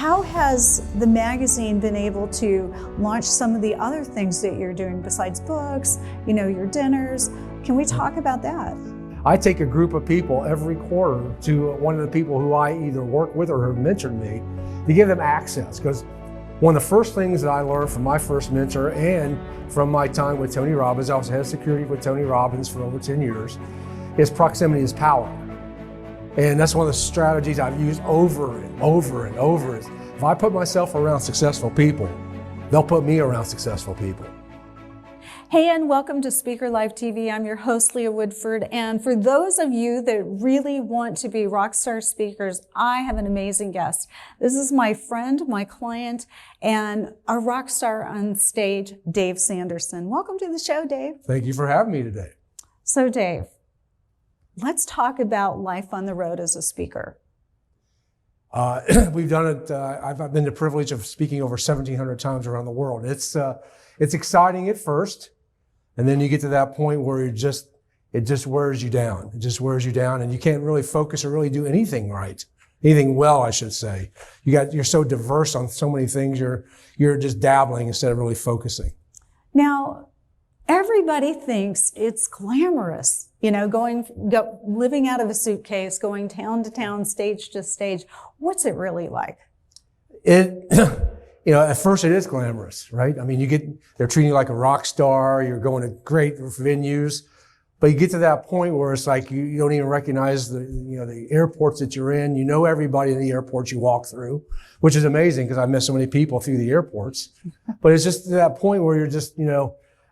How has the magazine been able to launch some of the other things that you're doing besides books, your dinners? Can we talk about that? I take a group of people every quarter to one of the people who I either work with or have mentored me to give them access. Because one of the first things that I learned from my first mentor and from my time with Tony Robbins, I was head of security with Tony Robbins for over 10 years, is proximity is power. And that's one of the strategies I've used over and over and over. Is if I put myself around successful people, they'll put me around successful people. Hey, and welcome to Speaker Live TV. I'm your host, Leah Woodford. And for those of you that really want to be rockstar speakers, I have an amazing guest. This is my friend, my client, and a rock star on stage, Dave Sanderson. Welcome to the show, Dave. Thank you for having me today. So, Dave, let's talk about life on the road as a speaker. We've done it. I've been the privilege of speaking over 1,700 times around the world. It's exciting at first, and then you get to that point where it just wears you down. It just wears you down, and you can't really focus or really do anything right, anything well, I should say. You're so diverse on so many things. You're just dabbling instead of really focusing. Now, everybody thinks it's glamorous. Living out of a suitcase, going town to town, stage to stage. What's it really like? At first it is glamorous, right? I mean, they're treating you like a rock star. You're going to great venues, but you get to that point where it's like you don't even recognize the airports that you're in. You know everybody in the airports you walk through, which is amazing because I've met so many people through the airports. But it's just to that point where you're just,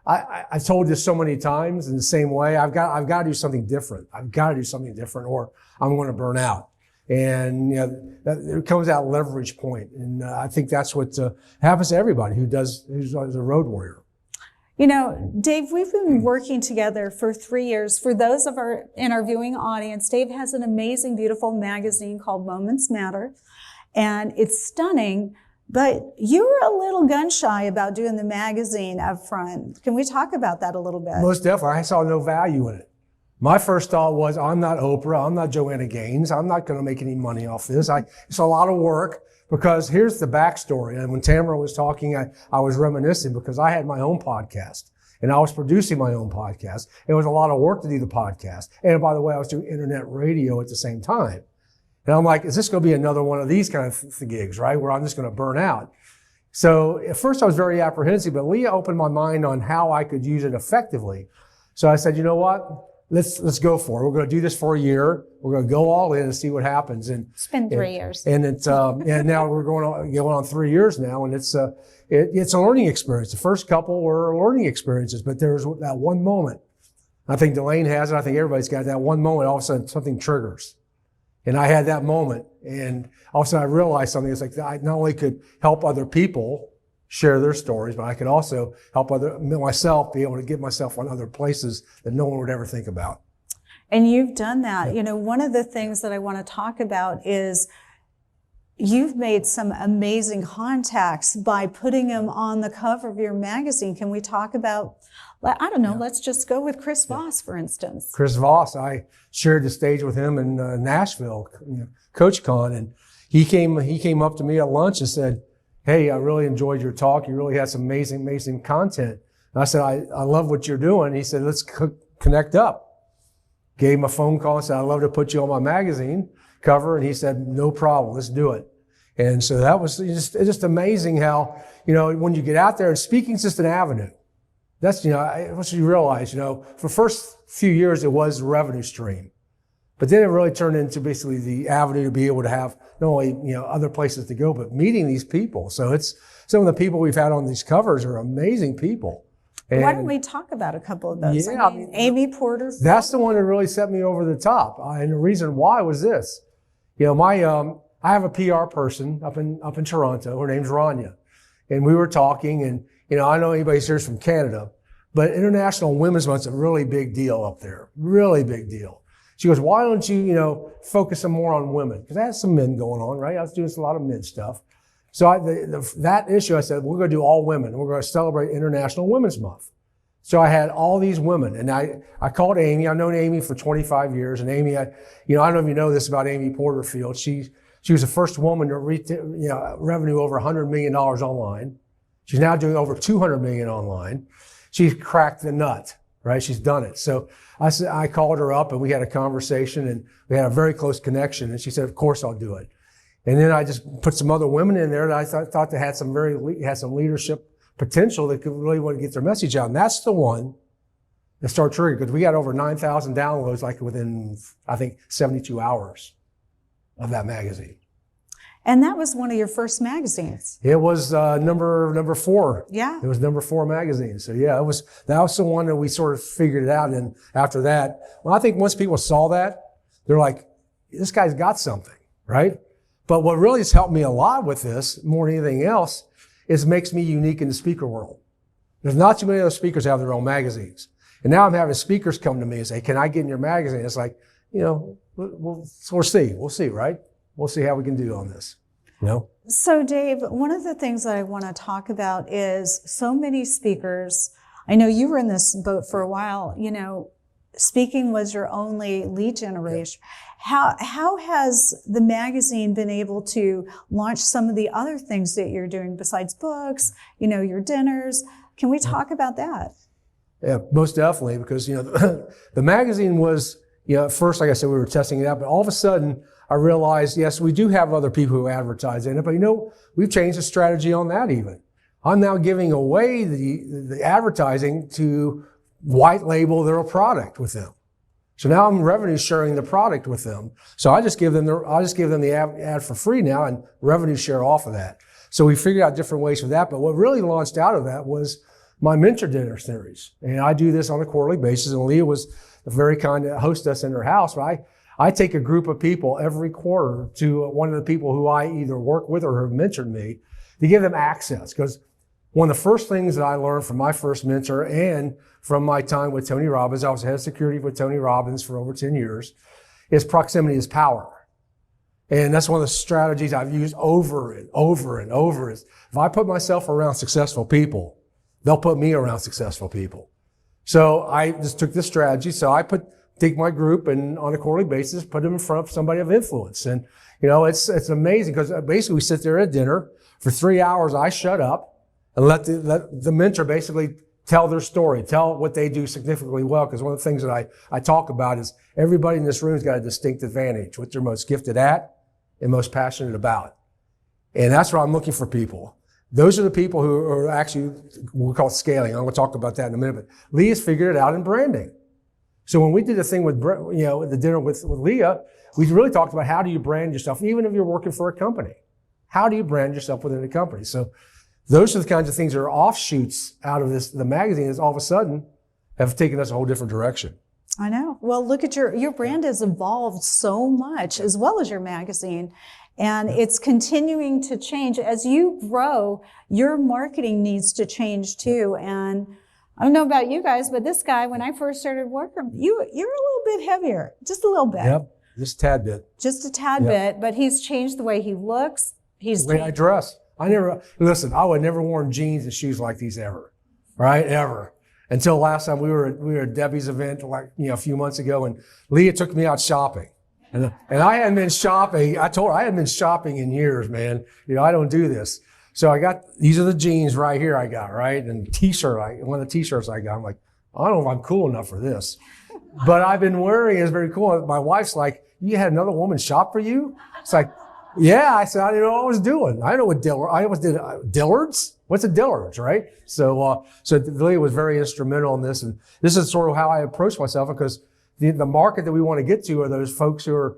I've told this so many times in the same way. I've got to do something different. I've got to do something different, or I'm going to burn out. And there comes that leverage point, and I think that's what happens to everybody who's a road warrior. Dave, we've been working together for 3 years. For those in our viewing audience, Dave has an amazing, beautiful magazine called Moments Matter, and it's stunning. But you were a little gun shy about doing the magazine up front. Can we talk about that a little bit? Most definitely. I saw no value in it. My first thought was, I'm not Oprah, I'm not Joanna Gaines, I'm not going to make any money off this. It's a lot of work, because here's the backstory. And when Tamara was talking, I was reminiscing because I had my own podcast and I was producing my own podcast. It was a lot of work to do the podcast. And by the way, I was doing internet radio at the same time. And I'm like, is this going to be another one of these kind of gigs, right? Where I'm just going to burn out. So at first I was very apprehensive, but Leah opened my mind on how I could use it effectively. So I said, you know what? Let's go for it. We're going to do this for a year. We're going to go all in and see what happens. And it's been 3 years. And it's and now we're going on 3 years now, and it's a learning experience. The first couple were learning experiences, but there was that one moment. I think Delane has it. I think everybody's got that one moment. All of a sudden, something triggers, and I had that moment, and all of a sudden I realized something. It's like I not only could help other people share their stories, but I could also help myself be able to get myself on other places that no one would ever think about. And you've done that. Yeah. One of the things that I want to talk about is you've made some amazing contacts by putting them on the cover of your magazine. Can we talk about, I don't know, let's just go with Chris Voss, for instance. Chris Voss, I shared the stage with him in Nashville, CoachCon, and he came up to me at lunch and said, hey, I really enjoyed your talk. You really had some amazing, amazing content. And I said, I love what you're doing. He said, let's connect up. Gave him a phone call and said, I'd love to put you on my magazine cover. And he said, no problem, let's do it. And so that was just amazing how, when you get out there, and speaking's just an avenue. That's, once you realize, for the first few years, it was a revenue stream. But then it really turned into basically the avenue to be able to have not only, other places to go, but meeting these people. So it's some of the people we've had on these covers are amazing people. And why don't we talk about a couple of those? Yeah, Amy Porterfield. That's the one that really set me over the top. And the reason why was this. I have a PR person up in Toronto. Her name's Rania. And we were talking, and, I know anybody's here from Canada, but International Women's Month's a really big deal up there. Really big deal. She goes, why don't you, focus some more on women? Because I had some men going on, right? I was doing a lot of men stuff. So that issue, I said, we're going to do all women. We're going to celebrate International Women's Month. So I had all these women, and I called Amy. I've known Amy for 25 years, and Amy, I don't know if you know this about Amy Porterfield. She was the first woman to reach, revenue over $100 million online. She's now doing over $200 million online. She's cracked the nut, right? She's done it. So I called her up and we had a conversation and we had a very close connection. And she said, of course I'll do it. And then I just put some other women in there that I thought they had some leadership potential that could really want to get their message out. And that's the one that started triggering, because we got over 9,000 downloads like within, I think, 72 hours of that magazine. And that was one of your first magazines. It was number 4. Yeah. It was number 4 magazine. So yeah, that was the one that we sort of figured it out. And after that, well, I think once people saw that, they're like, this guy's got something, right? But what really has helped me a lot with this, more than anything else, is it makes me unique in the speaker world. There's not too many other speakers that have their own magazines. And now I'm having speakers come to me and say, can I get in your magazine? It's like, we'll see. We'll see, right? We'll see how we can do on this. So Dave, one of the things that I want to talk about is so many speakers. I know you were in this boat for a while. Speaking was your only lead generation. Yeah. How has the magazine been able to launch some of the other things that you're doing besides books, your dinners? Can we talk about that? Yeah, most definitely, because, the magazine was, at first, like I said, we were testing it out, but all of a sudden I realized, yes, we do have other people who advertise in it, but we've changed the strategy on that even. I'm now giving away the advertising to white label their product with them. So now I'm revenue sharing the product with them. So I just give them the ad for free now and revenue share off of that. So we figured out different ways for that. But what really launched out of that was my mentor dinner series. And I do this on a quarterly basis. And Leah was very kind to host us in her house. But I take a group of people every quarter to one of the people who I either work with or have mentored me to give them access. Because one of the first things that I learned from my first mentor and from my time with Tony Robbins, I was head of security with Tony Robbins for over 10 years, is proximity is power. And that's one of the strategies I've used over and over and over is if I put myself around successful people, they'll put me around successful people. So I just took this strategy. So I take my group and on a quarterly basis, put them in front of somebody of influence. And, it's amazing because basically we sit there at dinner for 3 hours. I shut up and let the mentor basically tell their story, tell what they do significantly well. Because one of the things that I talk about is everybody in this room's got a distinct advantage, what they're most gifted at and most passionate about. And that's what I'm looking for people. Those are the people who are actually, we call it scaling. I'm going to talk about that in a minute, but Leah's figured it out in branding. So when we did the thing with, the dinner with Leah, we really talked about how do you brand yourself, even if you're working for a company. How do you brand yourself within a company? So those are the kinds of things that are offshoots out of the magazine is all of a sudden have taken us a whole different direction. I know. Well, look at your brand has evolved so much as well as your magazine. And it's continuing to change. As you grow, your marketing needs to change too. And I don't know about you guys, but this guy, when I first started working, you're a little bit heavier, just a little bit. Yep, just a tad bit. Just a tad bit, but he's changed the way he looks. The way I dress. I would never worn jeans and shoes like these ever, right? Ever. Until last time we were at Debbie's event a few months ago and Leah took me out shopping. And I hadn't been shopping. I told her I hadn't been shopping in years, man. I don't do this. So these are the jeans right here I got, right? And one of the t-shirts I got. I'm like, I don't know if I'm cool enough for this. But I've been wearing it. It's very cool. My wife's like, you had another woman shop for you? It's like, yeah. I said, I didn't know what I was doing. I know what I always did Dillard's. What's a Dillard's, right? So Leah was very instrumental in this. And this is sort of how I approach myself because the market that we want to get to are those folks who are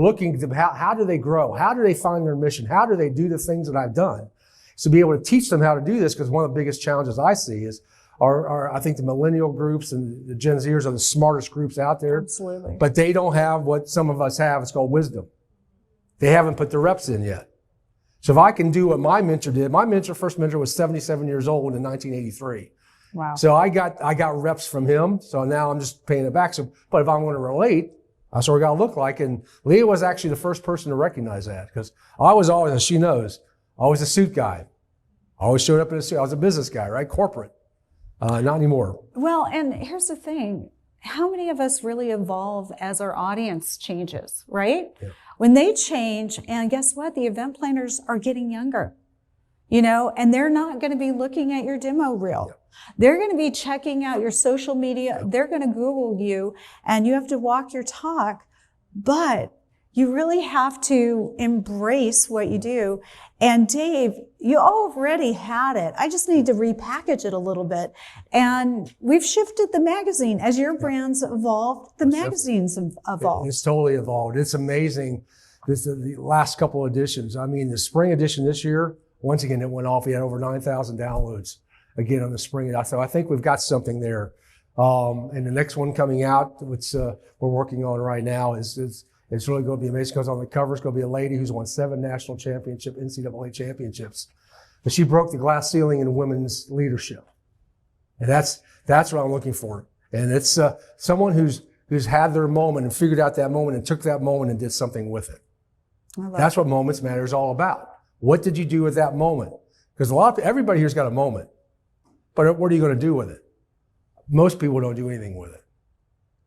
looking to how do they grow? How do they find their mission? How do they do the things that I've done? So be able to teach them how to do this, because one of the biggest challenges I see is I think the millennial groups and the Gen Zers are the smartest groups out there. Absolutely. But they don't have what some of us have. It's called wisdom. They haven't put the reps in yet. So if I can do what my mentor did, first mentor was 77 years old in 1983. Wow. So I got reps from him. So now I'm just paying it back. But if I want to relate, that's what I got to look like. And Leah was actually the first person to recognize that because I was always, as she knows, always a suit guy. I always showed up in a suit. I was a business guy, right? Corporate. Not anymore. Well, and here's the thing. How many of us really evolve as our audience changes, right? Yeah. when they change, and guess what? The event planners are getting younger, you know, and they're not going to be looking at your demo reel. Yep. They're going to be checking out your social media. They're going to Google you, and you have to walk your talk, but you really have to embrace what you do. And Dave, you already had it. I just need to repackage it a little bit. And we've shifted the magazine. As your brands evolved, the magazines have evolved. It's totally evolved. It's amazing. The last couple editions. I mean, the spring edition this year, once again, it went off. We had over 9,000 downloads again on the spring. So I think we've got something there. And the next one coming out, which we're working on right now, it's really going to be amazing because on the cover it's going to be a lady who's won 7 national championship, NCAA championships. But she broke the glass ceiling in women's leadership. And that's what I'm looking for. And it's someone who's had their moment and figured out that moment and took that moment and did something with it. That's what Moments Matter is all about. What did you do with that moment? Because everybody here's got a moment. But what are you going to do with it? Most people don't do anything with it.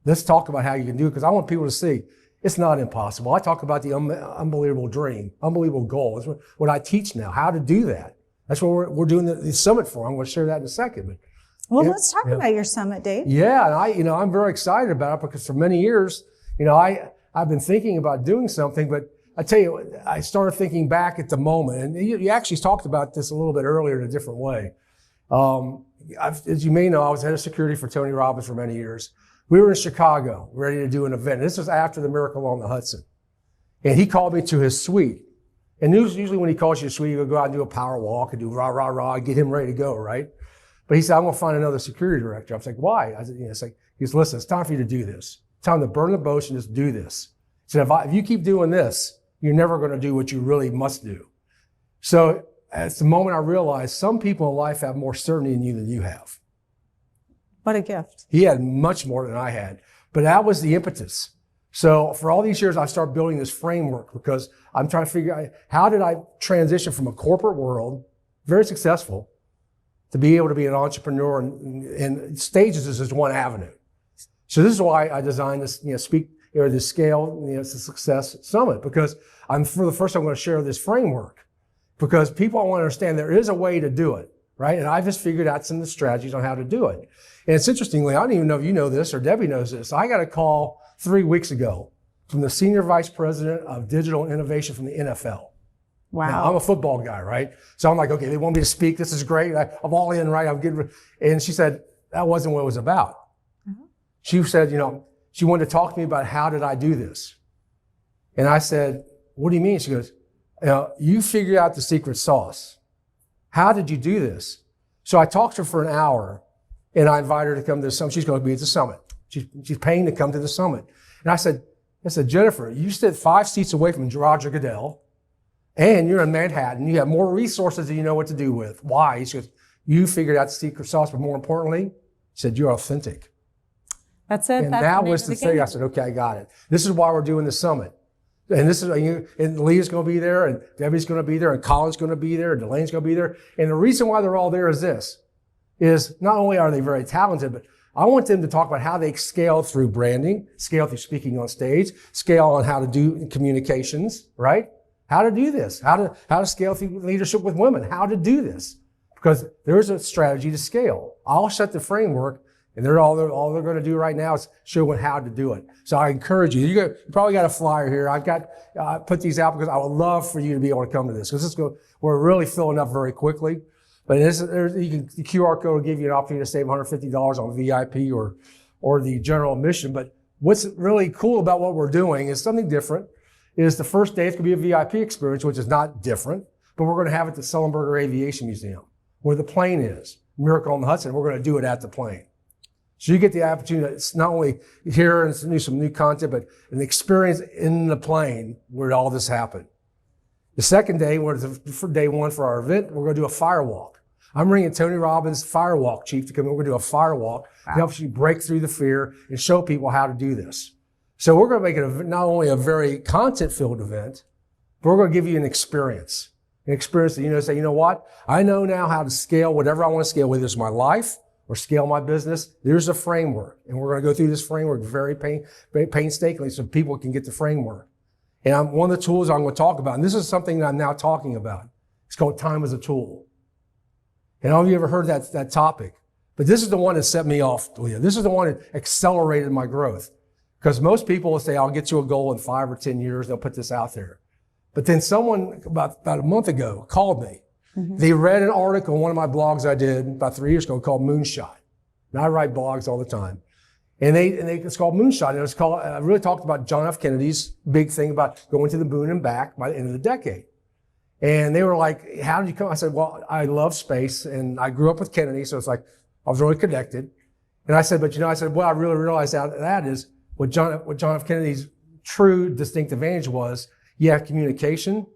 Let's talk about how you can do it because I want people to see it's not impossible. I talk about the unbelievable dream, unbelievable goal. That's what I teach now, how to do that. That's what we're doing the summit for. I'm going to share that in a second. But well, let's talk about your summit, Dave. Yeah, and I'm very excited about it because for many years, I've been thinking about doing something, but I tell you, I started thinking back at the moment, and you actually talked about this a little bit earlier in a different way. As you may know, I was head of security for Tony Robbins for many years. We were in Chicago, ready to do an event. This was after the Miracle on the Hudson. And he called me to his suite. And usually when he calls you to suite, you go out and do a power walk and do rah, rah, rah, get him ready to go, right? But he said, I'm going to find another security director. I was like, why? I said, it's like, he goes, listen, it's time for you to do this. It's time to burn the boats and just do this. He said, if you keep doing this, you're never going to do what you really must do. So at the moment I realized some people in life have more certainty in you than you have. What a gift. He had much more than I had, but that was the impetus. So for all these years, I started building this framework because I'm trying to figure out how did I transition from a corporate world, very successful, to be able to be an entrepreneur, and stages is just one avenue. So this is why I designed this, this scale, it's a success summit, because for the first time, I'm going to share this framework because people want to understand there is a way to do it, right? And I just figured out some of the strategies on how to do it. And it's interestingly, I don't even know if you know this or Debbie knows this. I got a call 3 weeks ago from the senior vice president of digital innovation from the NFL. Wow. Now, I'm a football guy, right? So I'm like, okay, they want me to speak. This is great. I'm all in, right? I'm getting, and she said, that wasn't what it was about. Uh-huh. She said, she wanted to talk to me about how did I do this? And I said, what do you mean? She goes, you figured out the secret sauce. How did you do this? So I talked to her for an hour and I invited her to come to the summit. She's going to be at the summit. She's paying to come to the summit. And I said, Jennifer, you sit 5 seats away from Roger Goodell and you're in Manhattan. You have more resources than you know what to do with. Why? She goes, you figured out the secret sauce, but more importantly, she said, you're authentic. That's it. And that was the thing. I said, okay, I got it. This is why we're doing the summit. And and Leah's going to be there, and Debbie's going to be there, and Colin's going to be there, and Delaine's going to be there. And the reason why they're all there is not only are they very talented, but I want them to talk about how they scale through branding, scale through speaking on stage, scale on how to do communications, right? How to do this, how to scale through leadership with women, how to do this. Because there's a strategy to scale. I'll set the framework, and all they're going to do right now is show how to do it. So I encourage you. You probably got a flyer here. I put these out because I would love for you to be able to come to this because we're really filling up very quickly. But the QR code will give you an opportunity to save $150 on VIP or the general admission. But what's really cool about what we're doing is something different. Is the first day it's going to be a VIP experience, which is not different, but we're going to have it at the Sullenberger Aviation Museum, where the plane is, Miracle on the Hudson. We're going to do it at the plane. So you get the opportunity to not only hear and do some new content, but an experience in the plane where all this happened. The second day, for day one for our event, we're going to do a fire walk. I'm bringing Tony Robbins, fire walk chief, to come in. We're going to do a fire walk to help you break through the fear and show people how to do this. So we're going to make it not only a very content-filled event, but we're going to give you an experience that say, you know what? I know now how to scale whatever I want to scale, whether it's my life or scale my business. There's a framework, and we're going to go through this framework very painstakingly so people can get the framework. And one of the tools I'm going to talk about, and this is something that I'm now talking about. It's called time as a tool. And all of you ever heard that topic? But this is the one that set me off, Leah. This is the one that accelerated my growth. Because most people will say, I'll get you a goal in 5 or 10 years. They'll put this out there. But then someone about a month ago called me. Mm-hmm. They read an article on one of my blogs I did about 3 years ago called Moonshot. And I write blogs all the time. And it's called Moonshot. And it was called, I really talked about John F. Kennedy's big thing about going to the moon and back by the end of the decade. And they were like, how did you come? I said, well, I love space and I grew up with Kennedy. So it's like, I was really connected. And I said, but what I really realized out of that is what John F. Kennedy's true distinct advantage was, communication,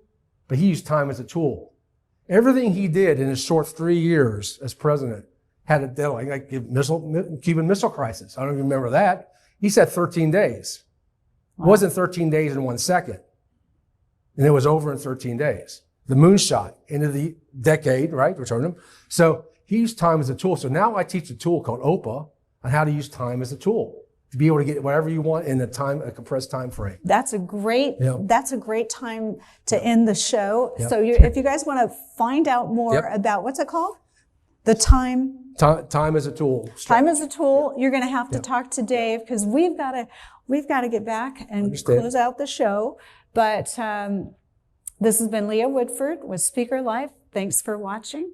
but he used time as a tool. Everything he did in his short 3 years as president had a deadline, like Cuban Missile Crisis. I don't even remember that. He said 13 days. Wow. It wasn't 13 days in 1 second. And it was over in 13 days. The moonshot, end of the decade, right? Return them. So he used time as a tool. So now I teach a tool called OPA on how to use time as a tool to be able to get whatever you want in a compressed time frame. That's a great time to end the show. Yep. So if you guys want to find out more about, what's it called? The time as a tool. Time as a tool. You're going to have to talk to Dave because we've got to get back and close out the show. But this has been Leah Woodford with Speaker Life. Thanks for watching.